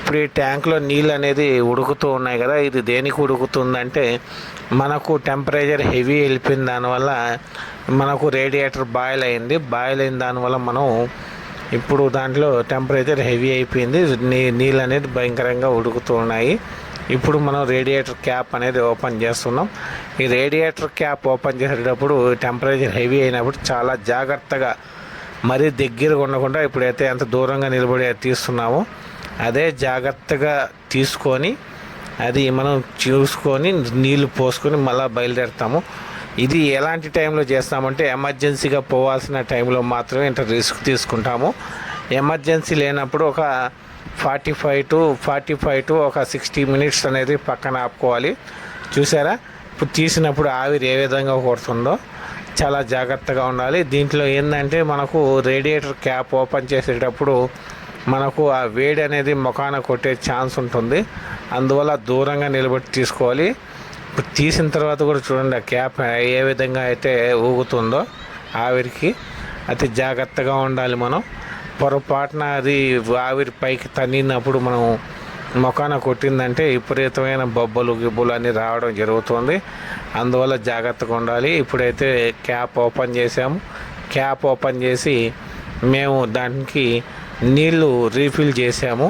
ఇప్పుడు ఈ ట్యాంక్లో నీళ్ళు అనేది ఉడుకుతూ ఉన్నాయి కదా, ఇది దేనికి ఉడుకుతుందంటే మనకు టెంపరేచర్ హెవీ వెళ్ళిపోయిన దానివల్ల మనకు రేడియేటర్ బాయిల్ అయిన దానివల్ల మనం ఇప్పుడు దాంట్లో టెంపరేచర్ హెవీ అయిపోయింది, నీళ్ళు అనేది భయంకరంగా ఉడుకుతూ ఉన్నాయి. ఇప్పుడు మనం రేడియేటర్ క్యాప్ అనేది ఓపెన్ చేస్తున్నాం. ఈ రేడియేటర్ క్యాప్ ఓపెన్ చేసేటప్పుడు టెంపరేచర్ హెవీ అయినప్పుడు చాలా జాగ్రత్తగా, మరీ దగ్గరగా ఉండకుండా, ఇప్పుడైతే ఎంత దూరంగా నిలబడి తీస్తున్నామో అదే జాగ్రత్తగా తీసుకొని అది మనం చూసుకొని నీళ్లు పోసుకొని మళ్ళీ బయలుదేరుతాము. ఇది ఎలాంటి టైంలో చేస్తామంటే ఎమర్జెన్సీగా పోవాల్సిన టైంలో మాత్రమే ఇంత రిస్క్ తీసుకుంటాము. ఎమర్జెన్సీ లేనప్పుడు ఒక 45 టు ఒక 60 మినిట్స్ అనేది పక్కన ఆపుకోవాలి. చూసారా, ఇప్పుడు తీసినప్పుడు ఆవిరి ఏ విధంగా కొడుతుందో చాలా జాగ్రత్తగా ఉండాలి. దీంట్లో ఏంటంటే మనకు రేడియేటర్ క్యాప్ ఓపెన్ చేసేటప్పుడు మనకు ఆ వేడి అనేది ముఖాన కొట్టే ఛాన్స్ ఉంటుంది. అందువల్ల దూరంగా నిలబెట్టి తీసుకోవాలి. ఇప్పుడు తీసిన తర్వాత కూడా చూడండి ఆ క్యాప్ ఏ విధంగా అయితే ఊగుతుందో ఆవిరికి, అతి జాగ్రత్తగా ఉండాలి. మనం పొరపాటున అది ఆవిరి పైకి తన్నినప్పుడు మనం ముఖాన కొట్టిందంటే విపరీతమైన గిబ్బులు అన్నీ రావడం జరుగుతుంది. అందువల్ల జాగ్రత్తగా ఉండాలి. ఇప్పుడైతే క్యాప్ ఓపెన్ చేసాము. క్యాప్ ఓపెన్ చేసి మేము దానికి నీళ్లు రీఫిల్ చేసాము.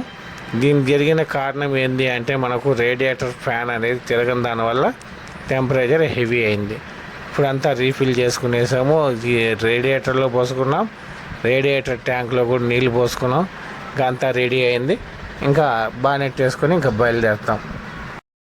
దీనికి జరిగిన కారణం ఏంటి అంటే మనకు రేడియేటర్ ఫ్యాన్ అనేది తిరగని దానివల్ల టెంపరేచర్ హెవీ అయింది. ఇప్పుడంతా రీఫిల్ చేసుకునేసాము. రేడియేటర్లో పోసుకున్నాం, రేడియేటర్ ట్యాంక్లో కూడా నీళ్ళు పోసుకున్నాం. ఇంకా అంతా రెడీ అయింది. ఇంకా బానెట్ వేసుకొని ఇంకా బయలుదేరుతాం.